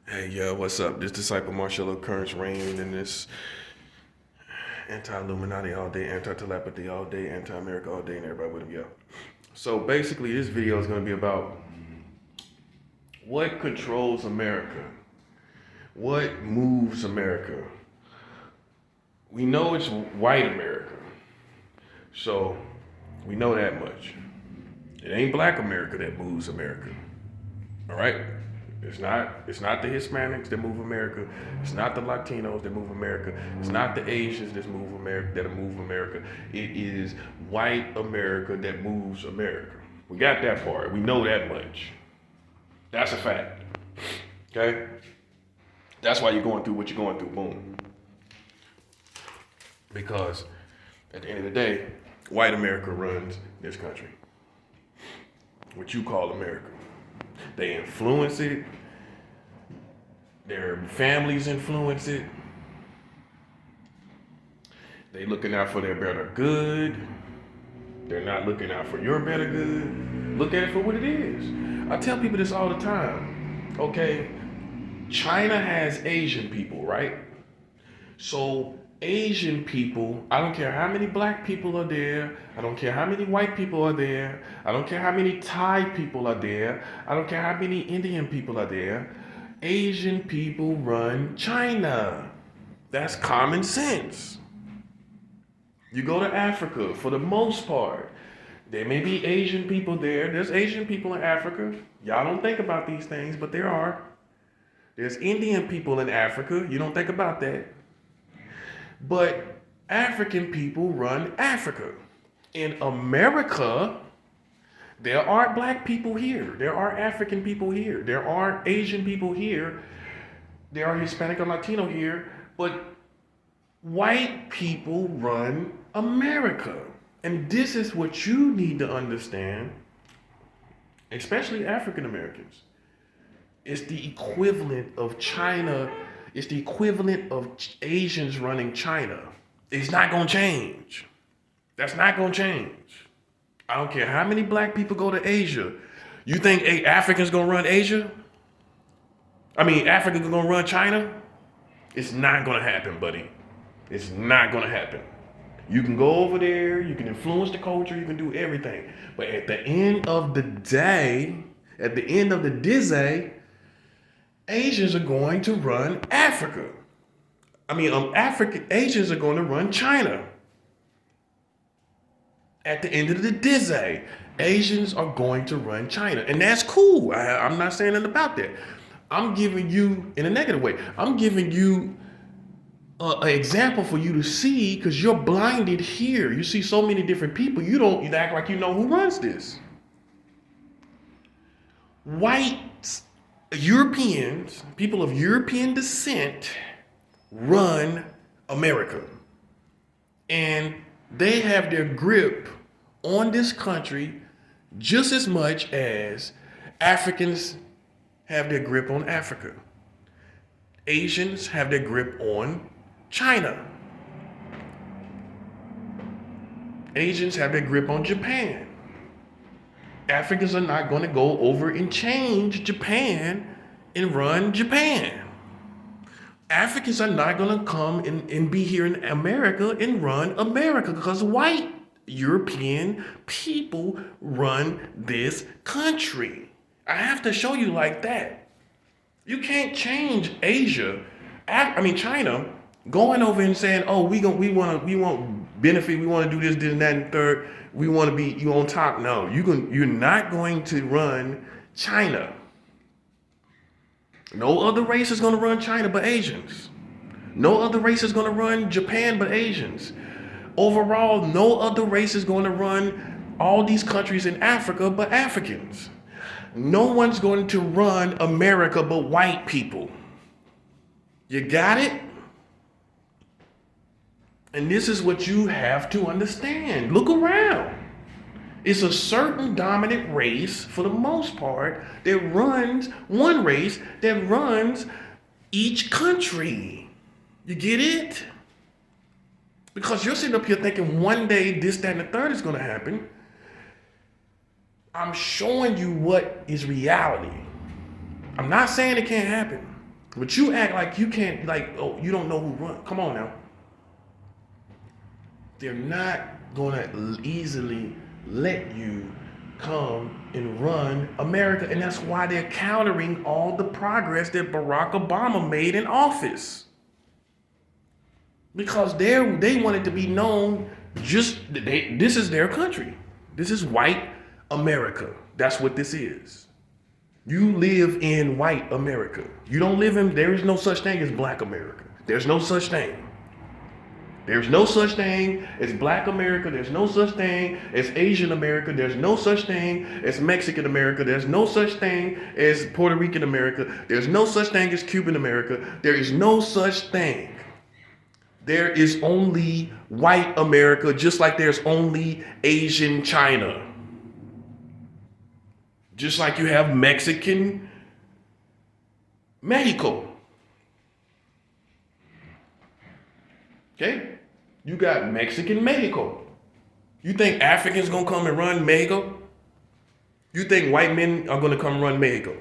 Hey, yo, what's up? This disciple Marshall Occurrence reigning in this anti-Illuminati all day, anti-telepathy all day, anti-America all day, and everybody with him, yo. So basically, this video is going to be about what controls America, what moves America. We know it's white America, so we know that much. It ain't black America that moves America. All right? It's not the Hispanics that move America. It's not the Latinos that move America. It's not the Asians that move America. It is white America that moves America. We got that part. We know that much. That's a fact. Okay? That's why you're going through what you're going through. Boom. Because at the end of the day, white America runs this country. What you call America. They influence it. Their families influence it. They looking out for their better good. They're not looking out for your better good. Look at it for what it is. I tell people this all the time. Okay, China has Asian people, right? So Asian people, I don't care how many black people are there. I don't care how many white people are there. I don't care how many Thai people are there. I don't care how many Indian people are there. Asian people run China. That's common sense. You go to Africa, for the most part, there may be Asian people there. There's Asian people in Africa. Y'all don't think about these things, but there are. There's Indian people in Africa. You don't think about that. But African people run Africa. In America, there are black people here. There are African people here. There are Asian people here. There are Hispanic or Latino here. But white people run America. And this is what you need to understand, especially African Americans. It's the equivalent of China. It's the equivalent of Asians running China. It's not going to change. That's not going to change. I don't care how many black people go to Asia. You think Africans going to run Asia? I mean, Africans going to run China? It's not going to happen, buddy. It's not going to happen. You can go over there, you can influence the culture, you can do everything. But at the end of the day, at the end of the dizzy, Asians are going to run Africa. Asians are going to run China. At the end of the dizzy, Asians are going to run China. And that's cool. I'm not saying nothing about that. I'm giving you, in a negative way, I'm giving you an example for you to see, because you're blinded here. You see so many different people. You act like you know who runs this. White Europeans, people of European descent, run America. And they have their grip on this country just as much as Africans have their grip on Africa. Asians have their grip on China. Asians have their grip on Japan. Africans are not going to go over and change Japan and run Japan. Africans are not going to come and be here in America and run America, because white European people run this country. I have to show you like that. You can't change Asia. China going over and saying, "Oh, we want benefit. We want to do this, and that, and third. We want to be you on top." No, you're not going to run China. No other race is going to run China but Asians. No other race is going to run Japan but Asians. Overall, no other race is going to run all these countries in Africa but Africans. No one's going to run America but white people. You got it? And this is what you have to understand. Look around. It's a certain dominant race, for the most part, that runs one race that runs each country. You get it? Because you're sitting up here thinking one day this, that, and the third is going to happen. I'm showing you what is reality. I'm not saying it can't happen. But you act like you can't, like, oh, you don't know who run. Come on now. They're not gonna easily let you come and run America, and that's why they're countering all the progress that Barack Obama made in office. Because they want it to be known this is their country. This is white America. That's what this is. You live in white America. You don't live in, there is no such thing as black America. There's no such thing. There's no such thing as black America. There's no such thing as Asian America. There's no such thing as Mexican America. There's no such thing as Puerto Rican America. There's no such thing as Cuban America. There is no such thing. There is only white America, just like there's only Asian China. Just like you have Mexican Mexico. Okay? You got Mexican Mexico. You think Africans gonna come and run Mexico? You think white men are gonna come run Mexico?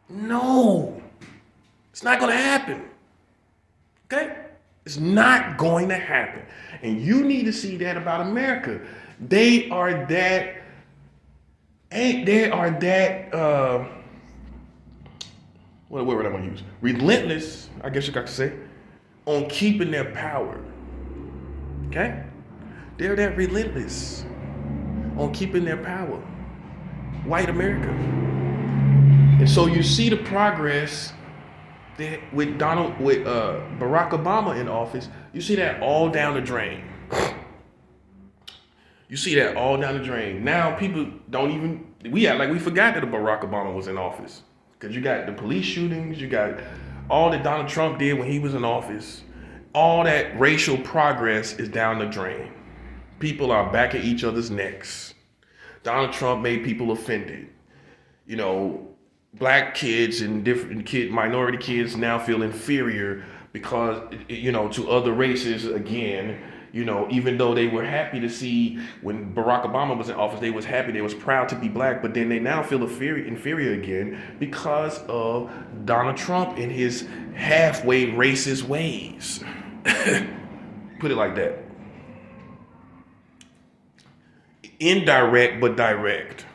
No. It's not gonna happen. Okay? It's not going to happen. And you need to see that about America. They are that what word I want to use? Relentless, I guess you got to say, on keeping their power. Okay? They're that relentless on keeping their power. White America. And so you see the progress that with Barack Obama in office, you see that all down the drain. You see that all down the drain. Now people don't even, we act like we forgot that Barack Obama was in office. Because you got the police shootings, you got all that Donald Trump did when he was in office. All that racial progress is down the drain. People are back at each other's necks. Donald Trump made people offended. You know, black kids and minority kids now feel inferior because, you know, to other races again, you know, even though they were happy to see when Barack Obama was in office, they was happy, they was proud to be black, but then they now feel inferior again because of Donald Trump and his halfway racist ways. Put it like that. Indirect but direct.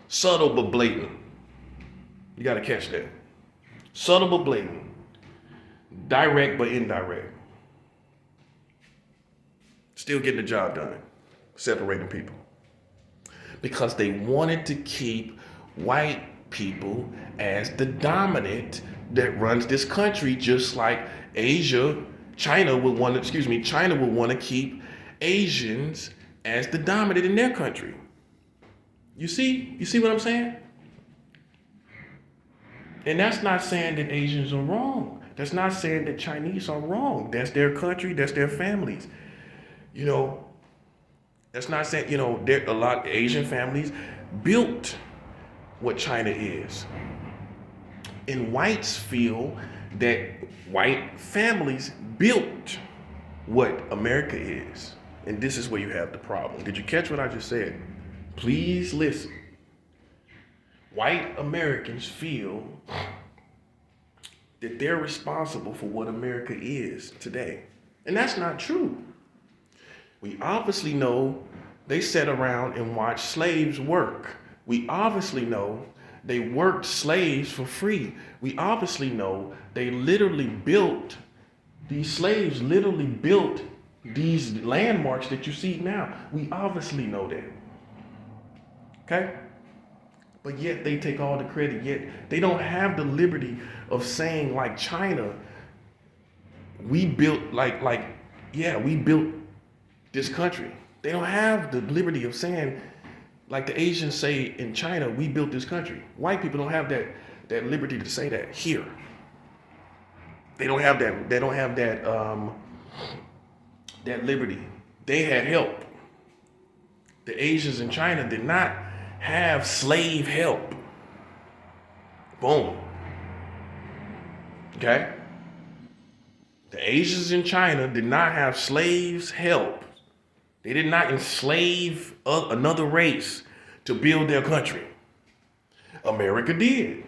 Subtle but blatant. You got to catch that. Subtle but blatant. Direct but indirect. Still getting the job done. Separating people. Because they wanted to keep white people as the dominant that runs this country, just like China would want to keep Asians as the dominant in their country. You see what I'm saying? And that's not saying that Asians are wrong. That's not saying that Chinese are wrong. That's their country, that's their families. You know, that's not saying, you know, there a lot of Asian families built what China is. And whites feel that white families built what America is. And this is where you have the problem. Did you catch what I just said? Please listen. White Americans feel that they're responsible for what America is today. And that's not true. We obviously know they sat around and watched slaves work. We obviously know they worked slaves for free. We obviously know these slaves literally built these landmarks that you see now. We obviously know that. Okay? But yet they take all the credit, yet they don't have the liberty of saying, like China, we built we built this country. They don't have the liberty of saying, like the Asians say in China, we built this country. White people don't have that liberty to say that here. They don't have that. They don't have that liberty. They had help. The Asians in China did not have slave help. Boom. Okay? The Asians in China did not have slaves help. They did not enslave another race to build their country. America did.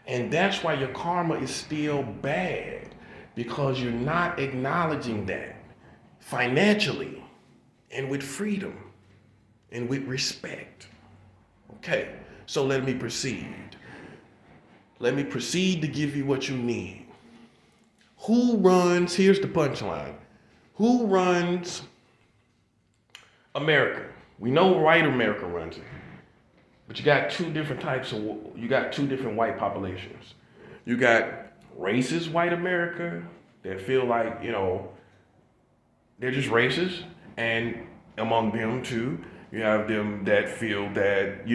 And that's why your karma is still bad, because you're not acknowledging that financially and with freedom and with respect. Okay, so let me proceed. Let me proceed to give you what you need. Here's the punchline. Who runs America? We know white America runs it. But you got two different white populations. You got racist white America that feel like, they're just racist. And among them too, you have them that feel that,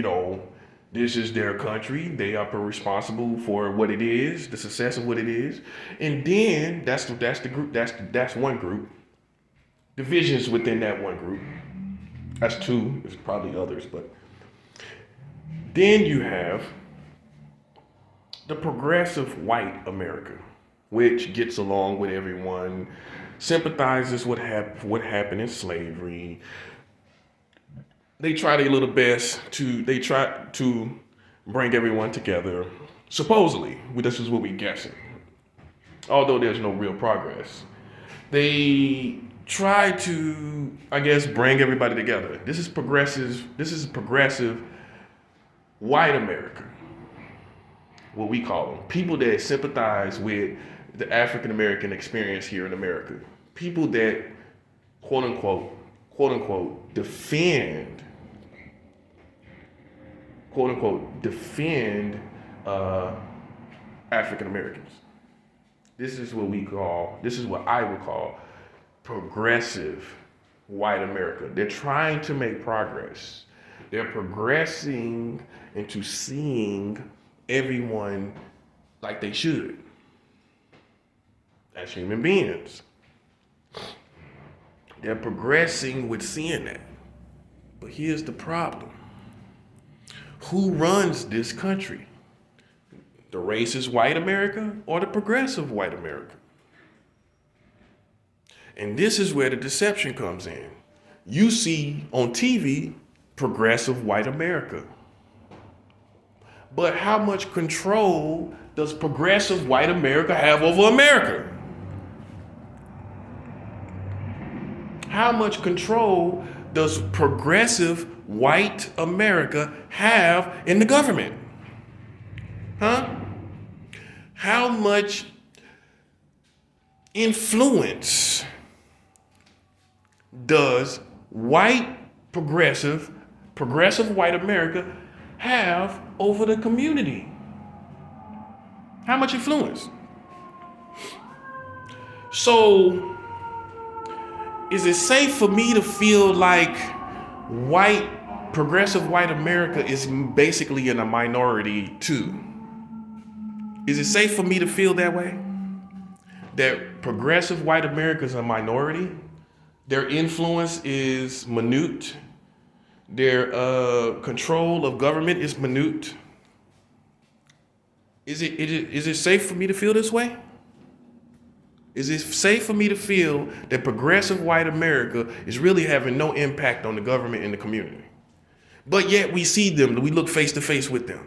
this is their country. They are responsible for what it is, the success of what it is. And then that's the group, that's one group. Divisions within that one group. That's two, there's probably others, but then you have the progressive white America, which gets along with everyone, sympathizes with what happened in slavery. They try their little best to bring everyone together. Supposedly, this is what we're guessing. Although there's no real progress. They try to, bring everybody together. This is progressive white America, what we call them. People that sympathize with the African American experience here in America. People that, quote unquote, defend African Americans. This is what I would call progressive white America. They're trying to make progress. They're progressing into seeing everyone like they should as human beings. They're progressing with seeing that. But here's the problem. Who runs this country? The racist white America or the progressive white America? And this is where the deception comes in. You see on TV progressive white America. But how much control does progressive white America have over America? How much control does progressive white America have in the government? How much influence does progressive white America have over the community? How much influence? So, is it safe for me to feel like progressive white America is basically in a minority too? Is it safe for me to feel that way? That progressive white America is a minority? Their influence is minute. Their control of government is minute. Is it safe for me to feel this way? Is it safe for me to feel that progressive white America is really having no impact on the government and the community? But yet we see them, we look face to face with them.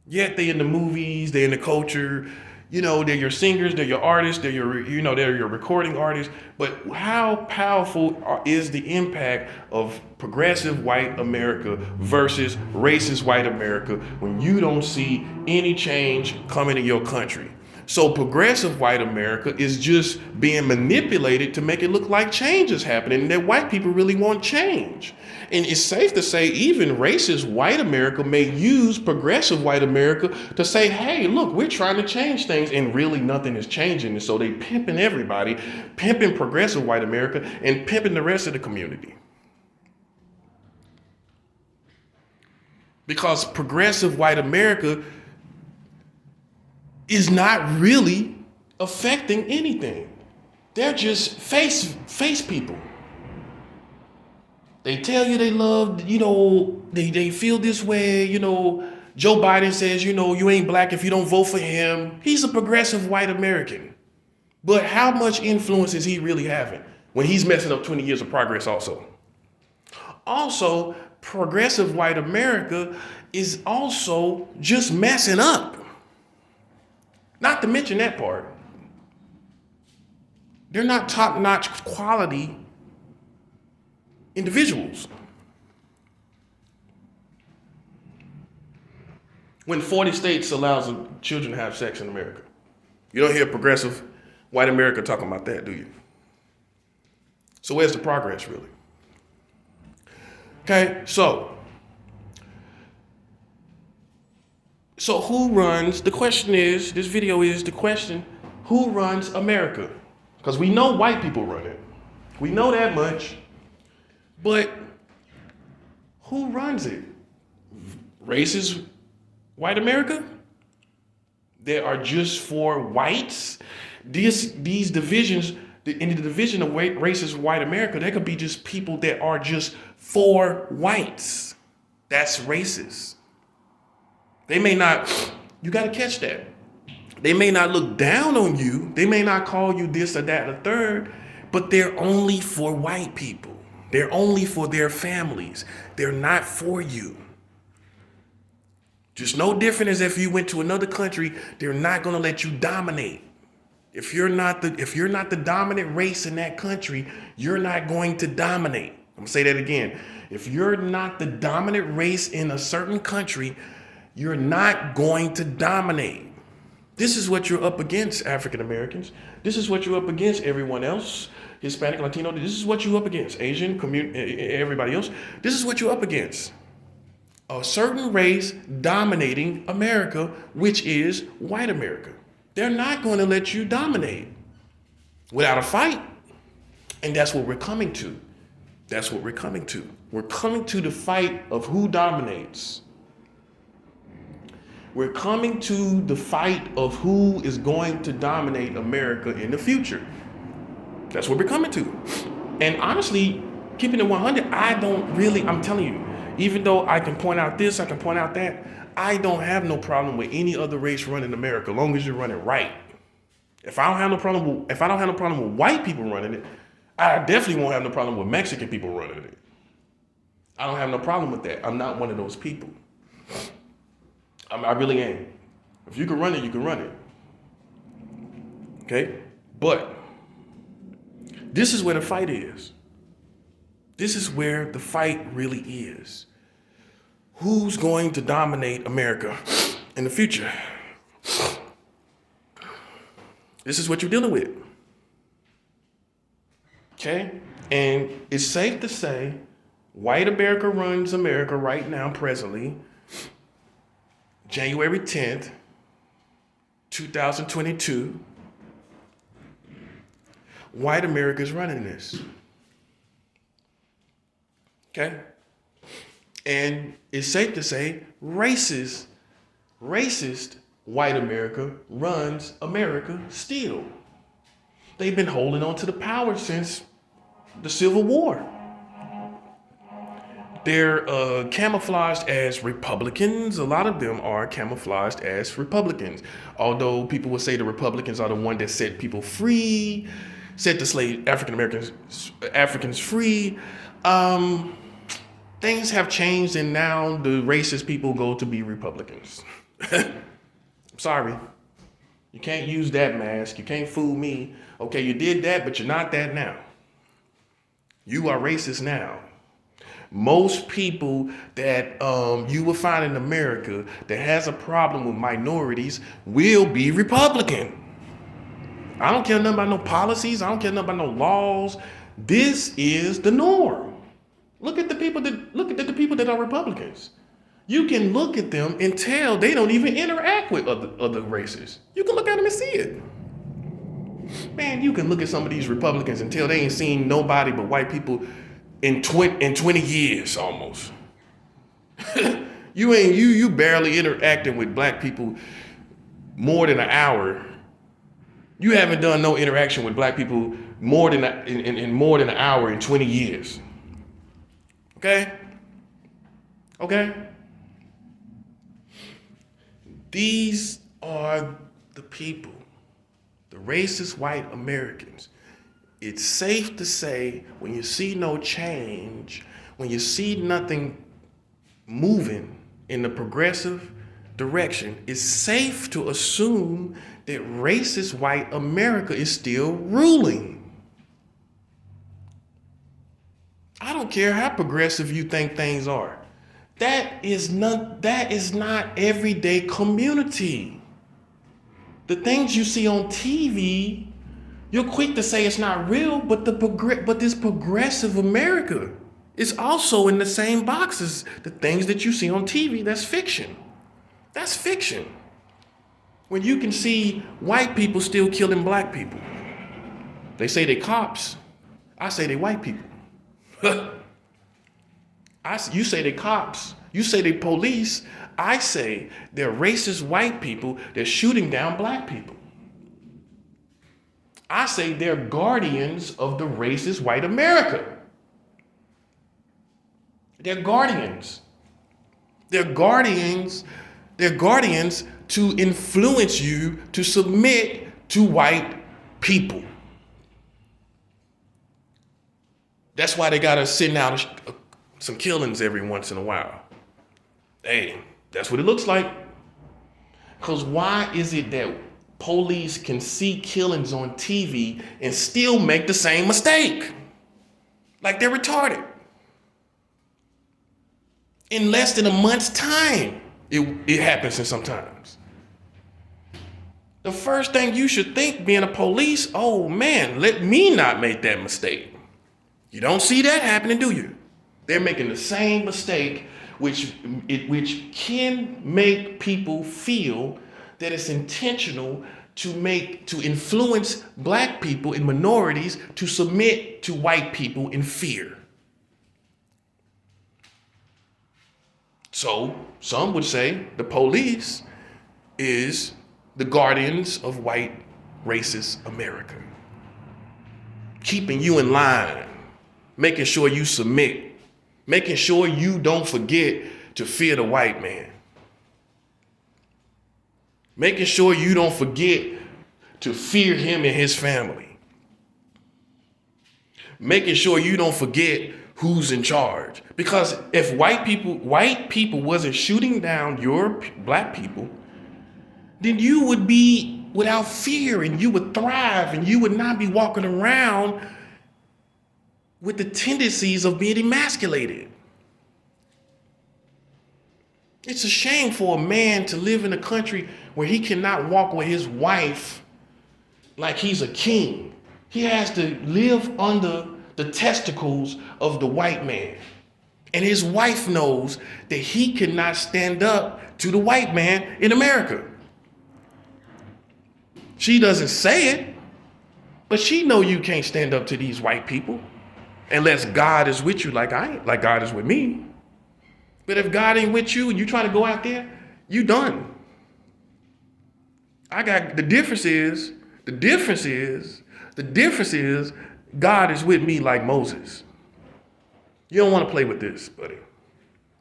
Yet they in the movies, they're in the culture, they're your singers, they're your artists, they're your recording artists. But how powerful is the impact of progressive white America versus racist white America when you don't see any change coming in your country? So progressive white America is just being manipulated to make it look like change is happening and that white people really want change. And it's safe to say even racist white America may use progressive white America to say, hey, look, we're trying to change things and really nothing is changing. And so they pimping everybody, pimping progressive white America and pimping the rest of the community. Because progressive white America is not really affecting anything. They're just face people. They tell you they love, they feel this way, Joe Biden says, you ain't black if you don't vote for him. He's a progressive white American. But how much influence is he really having when he's messing up 20 years of progress also? Also, progressive white America is also just messing up. Not to mention that part. They're not top-notch quality individuals. When 40 states allows children to have sex in America. You don't hear progressive white America talking about that, do you? So where's the progress, really? Okay, so who runs, the question is, this video is the question, who runs America? Because we know white people run it. We know that much. But who runs it? Racist white America? They are just for whites? These divisions, in the division of racist white America, there could be just people that are just for whites. That's racist. They may not, you got to catch that. They may not look down on you. They may not call you this or that or third, but they're only for white people. They're only for their families. They're not for you. Just no different as if you went to another country, they're not going to let you dominate. If you're not the dominant race in that country, you're not going to dominate. I'm going to say that again. If you're not the dominant race in a certain country, you're not going to dominate. This is what you're up against, African Americans. This is what you're up against, everyone else. Hispanic, Latino, this is what you're up against. Asian, everybody else. This is what you're up against. A certain race dominating America, which is white America. They're not going to let you dominate without a fight. And that's what we're coming to. That's what we're coming to. We're coming to the fight of who dominates. We're coming to the fight of who is going to dominate America in the future. That's what we're coming to. And honestly, keeping it 100, I'm telling you, even though I can point out this, I can point out that, I don't have no problem with any other race running America, as long as you're running right. If I don't have no problem with white people running it, I definitely won't have no problem with Mexican people running it. I don't have no problem with that. I'm not one of those people. I really am. If you can run it, you can run it. Okay? But this is where the fight is. This is where the fight really is. Who's going to dominate America in the future? This is what you're dealing with. Okay? And it's safe to say white America runs America right now, presently, January 10th, 2022. White America is running this. Okay? And it's safe to say racist white America runs America still. They've been holding on to the power since the Civil War. They're camouflaged as Republicans. A lot of them are camouflaged as Republicans. Although people would say the Republicans are the one that set people free, set the slave Africans free. Things have changed, and now the racist people go to be Republicans. I'm sorry. You can't use that mask. You can't fool me. Okay, you did that, but you're not that now. You are racist now. Most people that you will find in America that has a problem with minorities will be Republican. I don't care nothing about no policies. I don't care nothing about no laws. This is the norm. Look at the people that are Republicans. You can look at them and tell they don't even interact with other races. You can look at them and see it. Man, you can look at some of these Republicans and tell they ain't seen nobody but white people in 20 years almost. You barely interacting with black people more than an hour. You haven't done no interaction with black people more than an hour in 20 years. Okay? These are the people, the racist white Americans. It's safe to say when you see no change, when you see nothing moving in the progressive direction, it's safe to assume that racist white America is still ruling. I don't care how progressive you think things are. That is not everyday community. The things you see on TV, you're quick to say it's not real, but this progressive America is also in the same box as the things that you see on TV. That's fiction. That's fiction. When you can see white people still killing black people. They say they cops. I say they white people. You say they cops. You say they police. I say they're racist white people that's shooting down black people. I say they're guardians of the racist white America. They're guardians. They're guardians. They're guardians to influence you to submit to white people. That's why they gotta send out some killings every once in a while. Hey, that's what it looks like. Because why is it that police can see killings on TV and still make the same mistake? Like they're retarded. In less than a month's time, it happens sometimes. The first thing you should think being a police, oh man, let me not make that mistake. You don't see that happening, do you? They're making the same mistake, which can make people feel that it's intentional to influence black people and minorities to submit to white people in fear. So some would say the police is the guardians of white racist America, keeping you in line, making sure you submit, making sure you don't forget to fear the white man, making sure you don't forget to fear him and his family, making sure you don't forget who's in charge. Because if white people wasn't shooting down your black people, then you would be without fear and you would thrive and you would not be walking around with the tendencies of being emasculated. It's a shame for a man to live in a country where he cannot walk with his wife like he's a king. He has to live under the testicles of the white man. And his wife knows that he cannot stand up to the white man in America. She doesn't say it, but she know you can't stand up to these white people unless God is with you like God is with me. But if God ain't with you and you try to go out there, you done. The difference is God is with me like Moses. You don't want to play with this, buddy.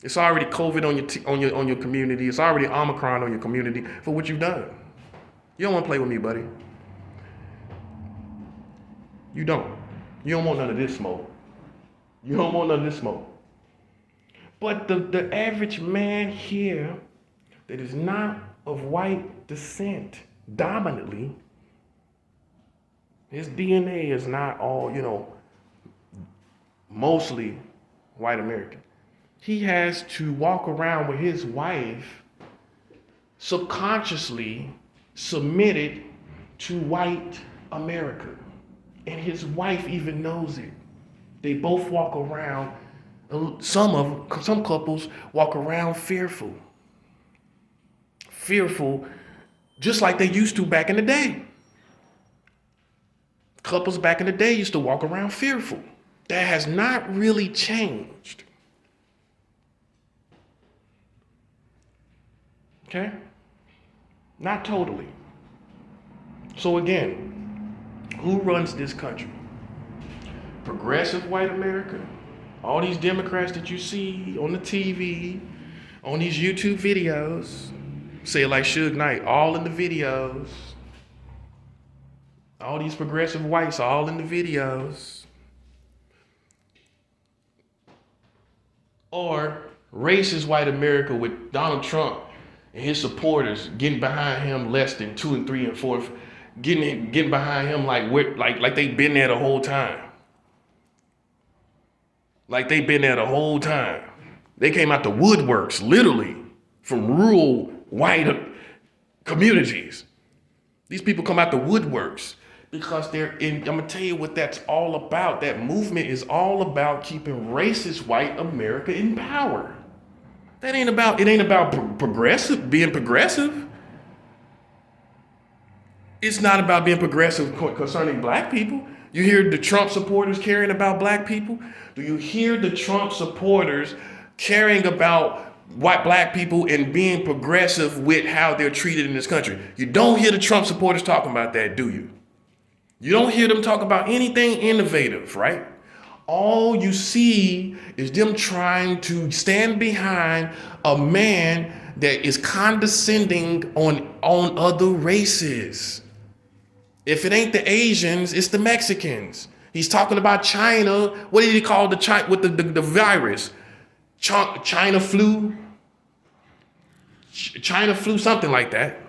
It's already COVID on your community. It's already Omicron on your community for what you've done. You don't want to play with me, buddy. You don't. You don't want none of this smoke. You don't want none of this smoke. But the average man here that is not of white descent, dominantly, his DNA is not all, mostly white American. He has to walk around with his wife subconsciously submitted to white America. And his wife even knows it. They both walk around, some couples walk around fearful. Fearful, just like they used to back in the day. Couples back in the day used to walk around fearful. That has not really changed. Okay? Not totally. So again, who runs this country? Progressive white America? All these Democrats that you see on the TV, on these YouTube videos, say it like Suge Knight, all in the videos. All these progressive whites all in the videos. Or racist white America with Donald Trump and his supporters getting behind him less than 2 and 3 and 4, getting behind him like they've been there the whole time. Like they've been there the whole time. They came out the woodworks, literally, from rural white communities. These people come out the woodworks because they're in. I'm gonna tell you what that's all about. That movement is all about keeping racist white America in power. It ain't about being progressive. It's not about being progressive concerning black people. You hear the Trump supporters caring about black people? Do you hear the Trump supporters caring about white black people and being progressive with how they're treated in this country? You don't hear the Trump supporters talking about that, do you? You don't hear them talk about anything innovative, right? All you see is them trying to stand behind a man that is condescending on other races. If it ain't the Asians, it's the Mexicans. He's talking about China. What did he call the China with the virus? China flu? China flu, something like that.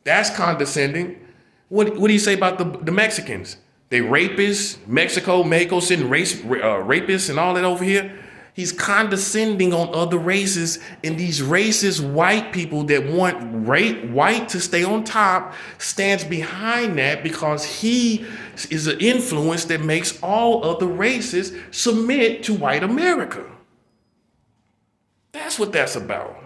That's condescending. What do you say about the Mexicans? They rapists. Mexico sending rapists and all that over here. He's condescending on other races, and these racist white people that want white to stay on top stands behind that because he is an influence that makes all other races submit to white America. That's what that's about.